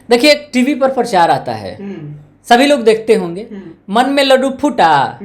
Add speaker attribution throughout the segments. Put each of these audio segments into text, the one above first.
Speaker 1: देखिए, एक टीवी पर प्रचार आता है, सभी लोग देखते होंगे, मन में लड्डू फूटा।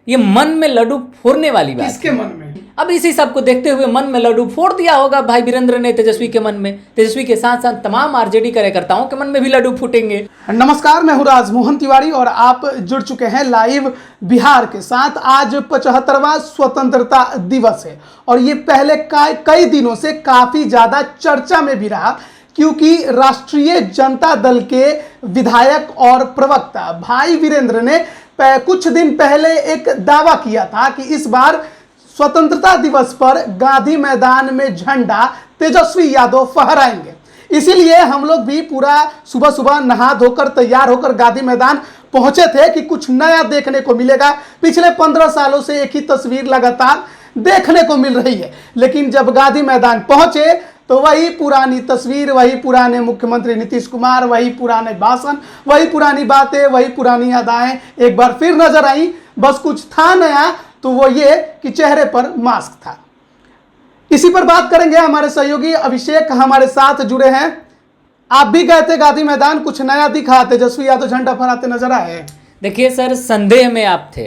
Speaker 1: ये मन में लड्डू फोड़ने वाली बात
Speaker 2: किसके मन में?
Speaker 1: अब इसी सब को देखते हुए मन में लड्डू फोड़ दिया होगा भाई वीरेंद्र ने तेजस्वी के मन में। तेजस्वी के साथ साथ तमाम आरजेडी कार्यकर्ताओं के मन में भी लड्डू फूटेंगे।
Speaker 2: नमस्कार, मैं हूं राजमोहन तिवारी और आप जुड़ चुके हैं लाइव बिहार के साथ। आज 75वां स्वतंत्रता दिवस है और ये पहले कई दिनों से काफी ज्यादा चर्चा में भी रहा, क्योंकि राष्ट्रीय जनता दल के विधायक और प्रवक्ता भाई वीरेंद्र ने कुछ दिन पहले एक दावा किया था कि इस बार स्वतंत्रता दिवस पर गांधी मैदान में झंडा तेजस्वी यादव फहराएंगे। इसीलिए हम लोग भी पूरा सुबह सुबह नहा धोकर तैयार होकर गांधी मैदान पहुंचे थे कि कुछ नया देखने को मिलेगा। पिछले 15 सालों से एक ही तस्वीर लगातार देखने को मिल रही है, लेकिन जब गांधी मैदान पहुंचे तो वही पुरानी तस्वीर, वही पुराने मुख्यमंत्री नीतीश कुमार, वही पुराने भाषण, वही पुरानी बातें, वही पुरानी अदाएं एक बार फिर नजर आई। बस कुछ था नया, तो वो ये कि चेहरे पर मास्क था। इसी पर बात करेंगे। हमारे सहयोगी अभिषेक हमारे साथ जुड़े हैं। आप भी गए थे गांधी मैदान, कुछ नया दिखा? तेजस्वी यादव झंडा फहराते नजर आए?
Speaker 1: देखिए सर, संदेह में आप थे,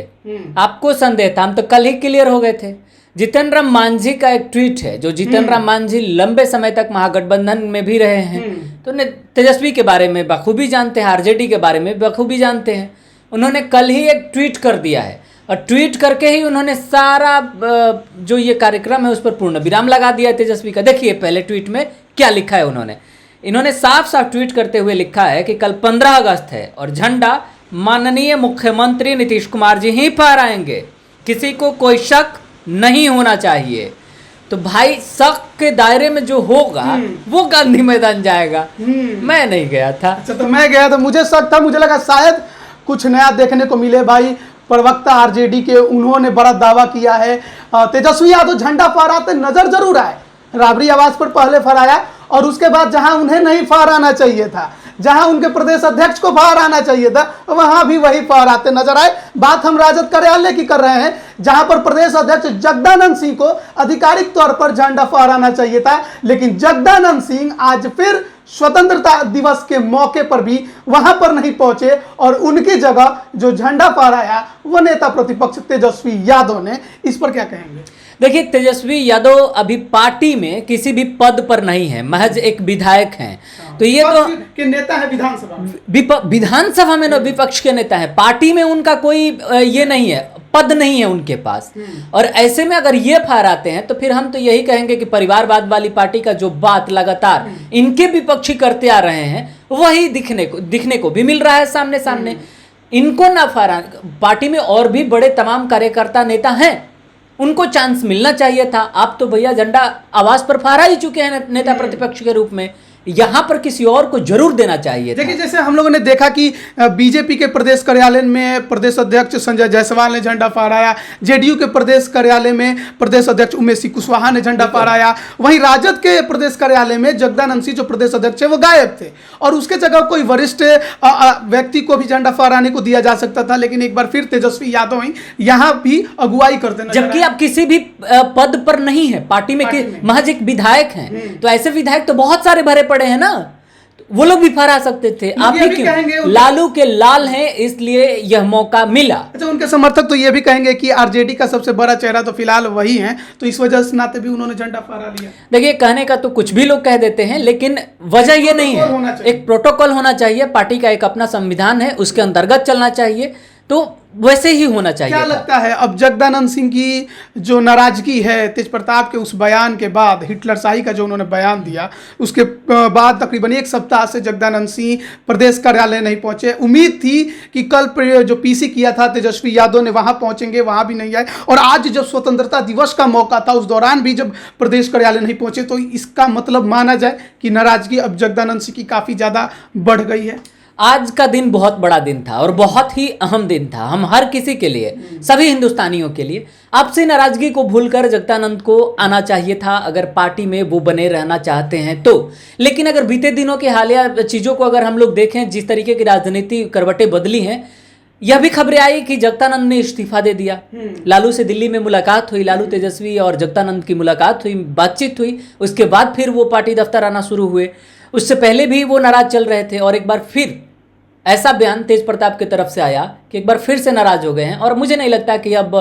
Speaker 1: आपको संदेह था, हम तो कल ही क्लियर हो गए थे। जीतन राम मांझी का एक ट्वीट है, जो जीतन राम मांझी लंबे समय तक महागठबंधन में भी रहे हैं, तो तेजस्वी के बारे में बखूबी जानते हैं, आरजेडी के बारे में बखूबी जानते हैं। उन्होंने कल ही एक ट्वीट कर दिया है और ट्वीट करके ही उन्होंने सारा जो ये कार्यक्रम है उस पर पूर्ण विराम लगा दिया है तेजस्वी का। देखिए पहले ट्वीट में क्या लिखा है इन्होंने साफ साफ ट्वीट करते हुए लिखा है कि कल 15 अगस्त है और झंडा माननीय मुख्यमंत्री नीतीश कुमार जी ही फहराएंगे, किसी को कोई शक नहीं होना चाहिए। तो भाई शक के दायरे में जो होगा वो गांधी मैदान जाएगा। मैं नहीं गया था।
Speaker 2: अच्छा, तो मैं गया था, मुझे शक था, मुझे लगा शायद कुछ नया देखने को मिले। भाई प्रवक्ता आरजेडी के, उन्होंने बड़ा दावा किया है। तेजस्वी यादव झंडा फहराते नजर जरूर आए, राबड़ी आवाज पर पहले फहराया और उसके बाद जहां उन्हें नहीं फहराना चाहिए था, जहां उनके प्रदेश अध्यक्ष को फहराना चाहिए था, वहां भी वही फहराते नजर आए। बात हम राजद कार्यालय की कर रहे हैं, जहां पर प्रदेश अध्यक्ष जगदानंद सिंह को आधिकारिक तौर पर झंडा फहराना चाहिए था, लेकिन जगदानंद सिंह आज फिर स्वतंत्रता दिवस के मौके पर भी वहां पर नहीं पहुंचे और उनकी जगह जो झंडा फहराया वो नेता प्रतिपक्ष तेजस्वी यादव ने। इस पर क्या कहेंगे?
Speaker 1: देखिए, तेजस्वी यादव अभी पार्टी में किसी भी पद पर नहीं है, महज एक विधायक हैं। तो ये तो
Speaker 2: के नेता है
Speaker 1: विधानसभा में, विपक्ष के नेता है। पार्टी में उनका कोई ये नहीं है, पद नहीं है उनके पास। और ऐसे में अगर ये फहराते हैं तो फिर हम तो यही कहेंगे कि परिवारवाद वाली पार्टी का जो बात लगातार इनके विपक्षी करते आ रहे हैं वही दिखने को भी मिल रहा है सामने सामने। इनको ना फहरा, पार्टी में और भी बड़े तमाम कार्यकर्ता नेता हैं, उनको चांस मिलना चाहिए था। आप तो भैया झंडा आवाज पर फहरा ही चुके हैं नेता प्रतिपक्ष के रूप में, यहां पर किसी और को जरूर देना चाहिए।
Speaker 2: देखिए, जैसे हम लोगों ने देखा कि बीजेपी के प्रदेश कार्यालय में प्रदेश अध्यक्ष संजय जायसवाल ने झंडा फहराया, जेडीयू के प्रदेश कार्यालय में प्रदेश अध्यक्ष उमेश सिंह कुशवाहा ने झंडा फहराया, वहीं राजद के प्रदेश कार्यालय में जगदानंद सिंह जो प्रदेश अध्यक्ष है वो गायब थे और उसके जगह कोई वरिष्ठ व्यक्ति को भी झंडा फहराने को दिया जा सकता था, लेकिन एक बार फिर तेजस्वी यादव ही यहाँ भी अगुवाई करते नजर आए।
Speaker 1: जबकि आप किसी भी पद पर नहीं है, पार्टी में महज एक विधायक हैं, तो ऐसे विधायक तो बहुत सारे भरे पड़े हैं ना, वो लोग भी फहरा सकते थे। आप ही क्यों? लालू के लाल हैं इसलिए यह मौका मिला।
Speaker 2: अच्छा, उनके समर्थक तो ये भी कहेंगे कि आरजेडी का सबसे बड़ा चेहरा तो फिलहाल वही है, तो इस वजह से नाते भी उन्होंने झंडा फहरा लिया।
Speaker 1: देखिए, कहने का तो कुछ भी लोग कह देते हैं, लेकिन वजह ये नहीं है। एक प्रोटोकॉल होना चाहिए, पार्टी का एक अपना संविधान है, उसके अंतर्गत चलना चाहिए, तो वैसे ही होना चाहिए।
Speaker 2: क्या लगता है अब जगदानंद सिंह की जो नाराजगी है तेज प्रताप के उस बयान के बाद, हिटलरशाही का जो उन्होंने बयान दिया, उसके बाद तकरीबन एक सप्ताह से जगदानंद सिंह प्रदेश कार्यालय नहीं पहुंचे। उम्मीद थी कि कल जो पीसी किया था तेजस्वी यादव ने वहां पहुंचेंगे, वहां भी नहीं आए और आज जब स्वतंत्रता दिवस का मौका था उस दौरान भी जब प्रदेश कार्यालय नहीं पहुंचे, तो इसका मतलब माना जाए कि नाराजगी अब जगदानंद सिंह की काफी ज्यादा बढ़ गई है।
Speaker 1: आज का दिन बहुत बड़ा दिन था और बहुत ही अहम दिन था हम हर किसी के लिए, सभी हिंदुस्तानियों के लिए। आपसी नाराजगी को भूलकर जगदानंद को आना चाहिए था अगर पार्टी में वो बने रहना चाहते हैं तो। लेकिन अगर बीते दिनों के हालिया चीज़ों को अगर हम लोग देखें, जिस तरीके की राजनीति करवटें बदली हैं, यह भी खबरें आई कि जगदानंद ने इस्तीफा दे दिया। लालू से दिल्ली में मुलाकात हुई, लालू तेजस्वी और जगदानंद की मुलाकात हुई, बातचीत हुई, उसके बाद फिर वो पार्टी दफ्तर आना शुरू हुए उससे पहले भी वो नाराज चल रहे थे और एक बार फिर ऐसा बयान तेज प्रताप की तरफ से आया कि एक बार फिर से नाराज हो गए हैं। और मुझे नहीं लगता कि अब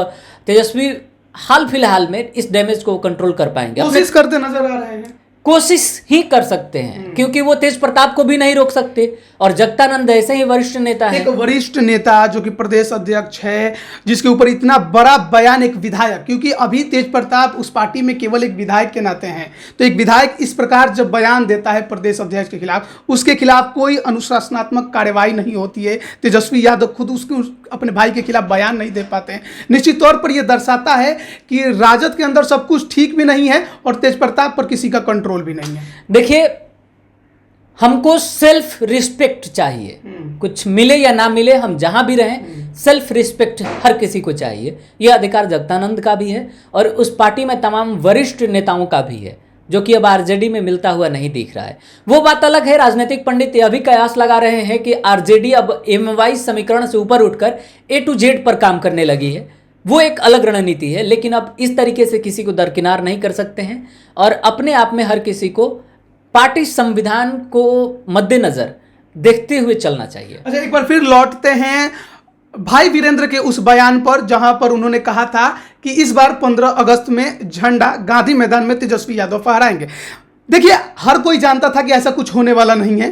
Speaker 1: तेजस्वी हाल फिलहाल में इस डैमेज को कंट्रोल कर पाएंगे।
Speaker 2: कोशिश करते नजर आ रहे हैं,
Speaker 1: कोशिश ही कर सकते हैं, क्योंकि वो तेज प्रताप को भी नहीं रोक सकते और जगदानंद ऐसे ही वरिष्ठ नेता है,
Speaker 2: एक वरिष्ठ नेता जो कि प्रदेश अध्यक्ष है, जिसके ऊपर इतना बड़ा बयान, एक विधायक, क्योंकि अभी तेज प्रताप उस पार्टी में केवल एक विधायक के नाते हैं, तो एक विधायक इस प्रकार जब बयान देता है प्रदेश अध्यक्ष के खिलाफ, उसके खिलाफ कोई अनुशासनात्मक कार्यवाही नहीं होती है। तेजस्वी यादव खुद उसके अपने भाई के खिलाफ बयान नहीं दे पाते हैं। निश्चित तौर पर यह दर्शाता है कि राजद के अंदर सब कुछ ठीक भी नहीं है और तेज प्रताप पर किसी का कंट्रोल भी नहीं है।
Speaker 1: देखिए, हमको सेल्फ रिस्पेक्ट चाहिए, कुछ मिले या ना मिले, हम जहां भी रहें, सेल्फ रिस्पेक्ट हर किसी को चाहिए। यह अधिकार जगदानंद का भी है और उस पार्टी में तमाम वरिष्ठ नेताओं का भी है, जो कि अब आरजेडी में मिलता हुआ नहीं दिख रहा है। वो बात अलग है, राजनीतिक पंडित यह भी कयास लगा रहे हैं कि आरजेडी अब एमवाई समीकरण से ऊपर उठकर A to Z पर काम करने लगी है। वो एक अलग रणनीति है, लेकिन अब इस तरीके से किसी को दरकिनार नहीं कर सकते हैं और अपने आप में हर किसी को पार्टी संविधान को मद्देनजर देखते हुए चलना चाहिए।
Speaker 2: अच्छा, एक बार फिर लौटते हैं भाई वीरेंद्र के उस बयान पर, जहां पर उन्होंने कहा था कि इस बार 15 अगस्त में झंडा गांधी मैदान में तेजस्वी यादव फहराएंगे। देखिए, हर कोई जानता था कि ऐसा कुछ होने वाला नहीं है,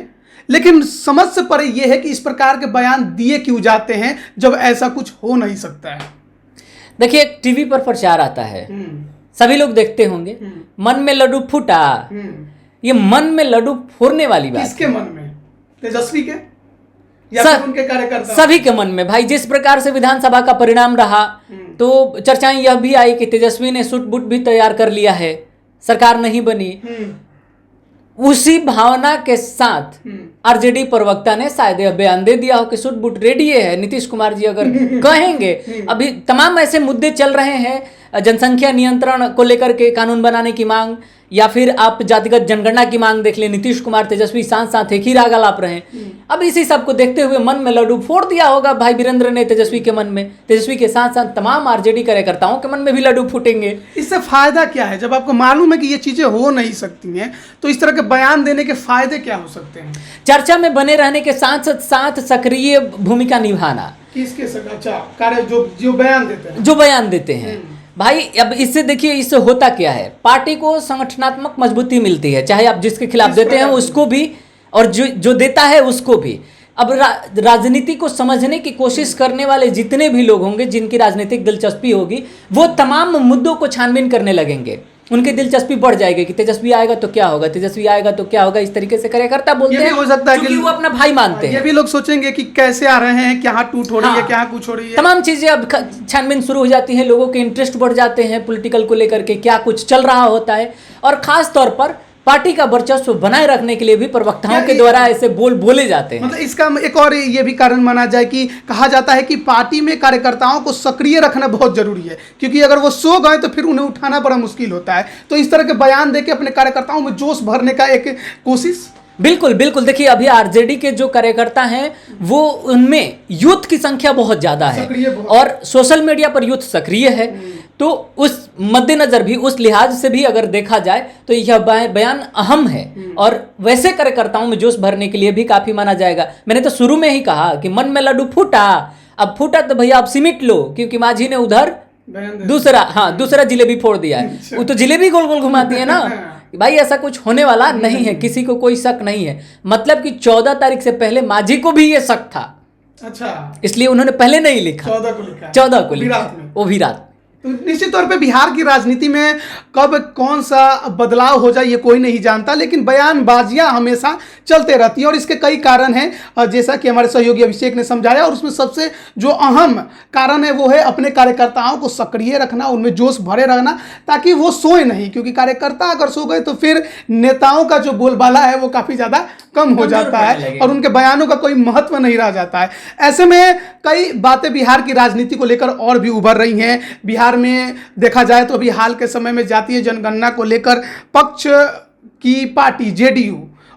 Speaker 2: लेकिन समझ से परे यह है कि इस प्रकार के बयान दिए क्यों जाते हैं जब ऐसा कुछ हो नहीं सकता है।
Speaker 1: देखिए, एक टीवी पर प्रचार आता है, सभी लोग देखते होंगे, मन में लड्डू फूटा। ये मन में लड्डू फोड़ने वाली बात
Speaker 2: किसके मन में? तेजस्वी के या फिर उनके कार्यकर्ता?
Speaker 1: सभी के मन में भाई। जिस प्रकार से विधानसभा का परिणाम रहा तो चर्चाएं यह भी आई कि तेजस्वी ने सूट बूट भी तैयार कर लिया है, सरकार नहीं बनी। उसी भावना के साथ आरजेडी प्रवक्ता ने शायद यह बयान दे दिया हो कि सूट बूट रेडी है। नीतीश कुमार जी अगर कहेंगे, अभी तमाम ऐसे मुद्दे चल रहे हैं, जनसंख्या नियंत्रण को लेकर के कानून बनाने की मांग, या फिर आप जातिगत जनगणना की मांग देख ले, नीतीश कुमार तेजस्वी साथ साथ एक ही राग आलाप रहे हैं। अब इसी सब को देखते हुए मन में लड्डू फोड़ दिया होगा भाई वीरेंद्र ने तेजस्वी के मन में। तेजस्वी के साथ साथ तमाम आरजेडी कार्यकर्ताओं के मन में भी लड्डू फूटेंगे।
Speaker 2: इससे फायदा क्या है? जब आपको मालूम है कि ये चीजें हो नहीं सकती हैं, तो इस तरह के बयान देने के फायदे क्या हो सकते हैं?
Speaker 1: चर्चा में बने रहने के साथ साथ सक्रिय भूमिका निभाना।
Speaker 2: किसके कार्य जो बयान देते हैं,
Speaker 1: जो बयान देते हैं भाई। अब इससे देखिए, इससे होता क्या है, पार्टी को संगठनात्मक मजबूती मिलती है, चाहे आप जिसके खिलाफ देते हैं उसको भी और जो देता है उसको भी। अब राजनीति को समझने की कोशिश करने वाले जितने भी लोग होंगे, जिनकी राजनीतिक दिलचस्पी होगी, वो तमाम मुद्दों को छानबीन करने लगेंगे। उनकी दिलचस्पी बढ़ जाएगी कि तेजस्वी आएगा तो क्या होगा, तेजस्वी आएगा तो क्या होगा। इस तरीके से कार्यकर्ता बोलते हैं,
Speaker 2: हो सकता है कि
Speaker 1: वो अपना भाई मानते हैं।
Speaker 2: ये भी लोग सोचेंगे कि कैसे आ रहे हैं, क्या टूट हो रही है, क्या कुछ हो रही है।
Speaker 1: तमाम चीजें अब छानबीन शुरू हो जाती है, लोगों के इंटरेस्ट बढ़ जाते हैं पॉलिटिकल को लेकर के, क्या कुछ चल रहा होता है। और खास तौर पर पार्टी का वर्चस्व बनाए रखने के लिए भी प्रवक्ताओं के द्वारा ऐसे बोले जाते हैं।
Speaker 2: मतलब इसका एक और ये भी कारण माना जाए कि कहा जाता है कि पार्टी में कार्यकर्ताओं को सक्रिय रखना बहुत जरूरी है, क्योंकि अगर वो सो गए तो फिर उन्हें उठाना बड़ा मुश्किल होता है। तो इस तरह के बयान देके अपने कार्यकर्ताओं में जोश भरने का एक कोशिश।
Speaker 1: बिल्कुल बिल्कुल। देखिए, अभी आरजेडी के जो कार्यकर्ता हैं वो उनमें यूथ की संख्या बहुत ज्यादा है और सोशल मीडिया पर यूथ सक्रिय है। तो उस मद्देनजर भी, उस लिहाज से भी अगर देखा जाए तो यह बयान अहम है और वैसे कार्यकर्ताओं में जोश भरने के लिए भी काफी माना जाएगा। मैंने तो शुरू में ही कहा कि मन में लड्डू फूटा, अब फूटा तो भैया आप सिमिट लो, क्योंकि माझी ने उधर दूसरा जिलेबी फोड़ दिया है। वो तो जिलेबी गोल गोल घुमाती है ना भाई। ऐसा कुछ होने वाला नहीं है, किसी को कोई शक नहीं है। मतलब कि 14 तारीख से पहले माझी को भी ये शक था।
Speaker 2: अच्छा,
Speaker 1: इसलिए उन्होंने पहले नहीं लिखा, 14 को लिखा, वो भी रात।
Speaker 2: तो निश्चित तौर पे बिहार की राजनीति में कब कौन सा बदलाव हो जाए ये कोई नहीं जानता, लेकिन बयानबाजियां हमेशा चलते रहती हैं और इसके कई कारण हैं, जैसा कि हमारे सहयोगी अभिषेक ने समझाया। और उसमें सबसे जो अहम कारण है वो है अपने कार्यकर्ताओं को सक्रिय रखना, उनमें जोश भरे रहना, ताकि वो सोए नहीं। क्योंकि कार्यकर्ता अगर सो गए तो फिर नेताओं का जो बोलबाला है वो काफ़ी ज़्यादा कम हो जाता है और उनके बयानों का कोई महत्व नहीं रह जाता है। ऐसे में कई बातें बिहार की राजनीति को लेकर और भी उभर रही हैं। बिहार में देखा जाए तो अभी हाल के समय में जातीय जनगणना को लेकर पक्ष की पार्टी जेडीयू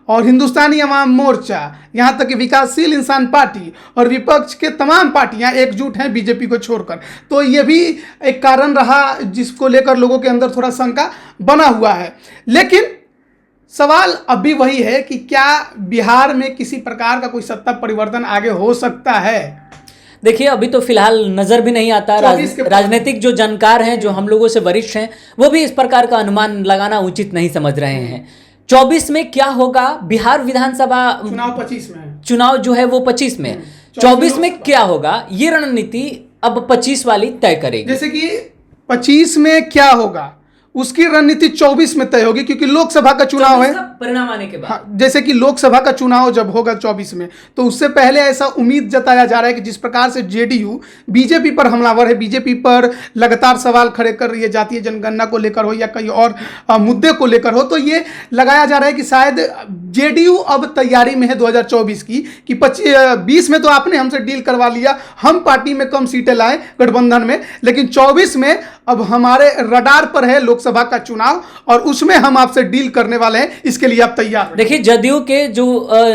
Speaker 2: और हिंदुस्तानी अवाम मोर्चा, यहाँ तक कि विकासशील इंसान पार्टी और विपक्ष के तमाम पार्टियां एकजुट हैं बीजेपी को छोड़कर। तो ये भी एक कारण रहा जिसको लेकर लोगों के अंदर थोड़ा शंका बना हुआ है। लेकिन सवाल अभी वही है कि क्या बिहार में किसी प्रकार का कोई सत्ता परिवर्तन आगे हो सकता है?
Speaker 1: देखिए, अभी तो फिलहाल नजर भी नहीं आता। राजनीतिक जो जानकार हैं, जो हम लोगों से वरिष्ठ हैं, वो भी इस प्रकार का अनुमान लगाना उचित नहीं समझ रहे हैं। 24 में क्या होगा? बिहार विधानसभा
Speaker 2: चुनाव 25 में,
Speaker 1: चुनाव जो है वो 25 में, 24 में क्या होगा ये रणनीति अब 25 वाली तय करेगी।
Speaker 2: जैसे कि 25 में क्या होगा उसकी रणनीति 24 में तय होगी, क्योंकि लोकसभा का चुनाव है,
Speaker 1: परिणाम आने के बाद।
Speaker 2: हाँ, जैसे कि लोकसभा का चुनाव जब होगा 24 में, तो उससे पहले ऐसा उम्मीद जताया जा रहा है कि जिस प्रकार से जेडीयू बीजेपी पर हमलावर है, बीजेपी पर लगातार सवाल खड़े कर रही है, जातीय जनगणना को लेकर हो या कई और मुद्दे को लेकर हो, तो ये लगाया जा रहा है कि शायद जेडीयू अब तैयारी में है 2024 की कि 20 में तो आपने हमसे डील करवा लिया, हम पार्टी में कम सीटें लाए गठबंधन में, लेकिन 24 में अब हमारे रडार पर है लोकसभा का चुनाव और उसमें हम आपसे डील करने वाले हैं, इसके लिए आप तैयार हैं।
Speaker 1: देखिए, जदयू के जो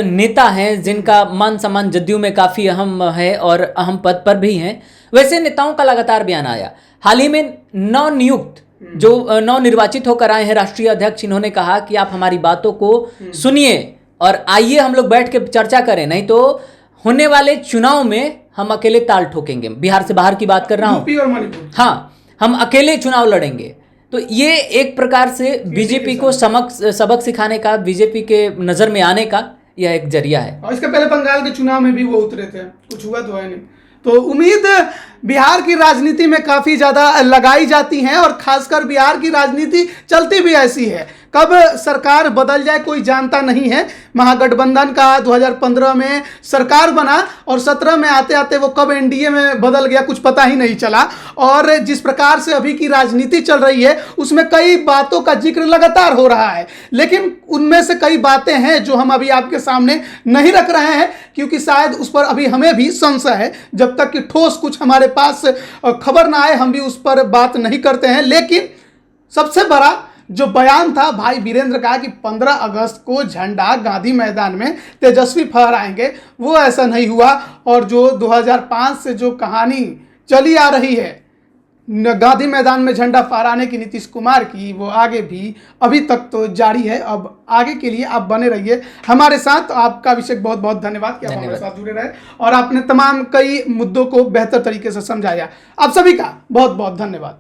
Speaker 1: नेता हैं, जिनका मान सम्मान जदयू में काफी अहम है और अहम पद पर भी हैं, वैसे नेताओं का लगातार बयान आया। हाल ही में नवनियुक्त जो नवनिर्वाचित होकर आए हैं राष्ट्रीय अध्यक्ष, इन्होंने कहा कि आप हमारी बातों को सुनिए और आइए हम लोग बैठ के चर्चा करें, नहीं तो होने वाले चुनाव में हम अकेले ताल ठोकेंगे। बिहार से बाहर की बात कर रहा हूँ। हाँ, हम अकेले चुनाव लड़ेंगे। तो ये एक प्रकार से बीजेपी को सबक सिखाने का, बीजेपी के नजर में आने का यह एक जरिया है।
Speaker 2: और इसके पहले बंगाल के चुनाव में भी वो उतरे थे, कुछ हुआ तो है नहीं। तो उम्मीद बिहार की राजनीति में काफी ज्यादा लगाई जाती हैं और खासकर बिहार की राजनीति चलती भी ऐसी है। कब सरकार बदल जाए कोई जानता नहीं है। महागठबंधन का 2015 में सरकार बना और 17 में आते आते वो कब एनडीए में बदल गया कुछ पता ही नहीं चला। और जिस प्रकार से अभी की राजनीति चल रही है उसमें कई बातों का जिक्र लगातार हो रहा है, लेकिन उनमें से कई बातें हैं जो हम अभी आपके सामने नहीं रख रहे हैं, क्योंकि शायद उस पर अभी हमें भी संशय है। जब तक कि ठोस कुछ हमारे पास खबर ना आए हम भी उस पर बात नहीं करते हैं। लेकिन सबसे बड़ा जो बयान था भाई वीरेंद्र का कि 15 अगस्त को झंडा गांधी मैदान में तेजस्वी फहराएंगे, वो ऐसा नहीं हुआ। और जो 2005 से जो कहानी चली आ रही है गांधी मैदान में झंडा फहराने की नीतीश कुमार की, वो आगे भी अभी तक तो जारी है। अब आगे के लिए आप बने रहिए हमारे साथ। आपका अभिषेक बहुत बहुत धन्यवाद कि आप हमारे साथ जुड़े रहे और आपने तमाम कई मुद्दों को बेहतर तरीके से समझाया। आप सभी का बहुत बहुत धन्यवाद।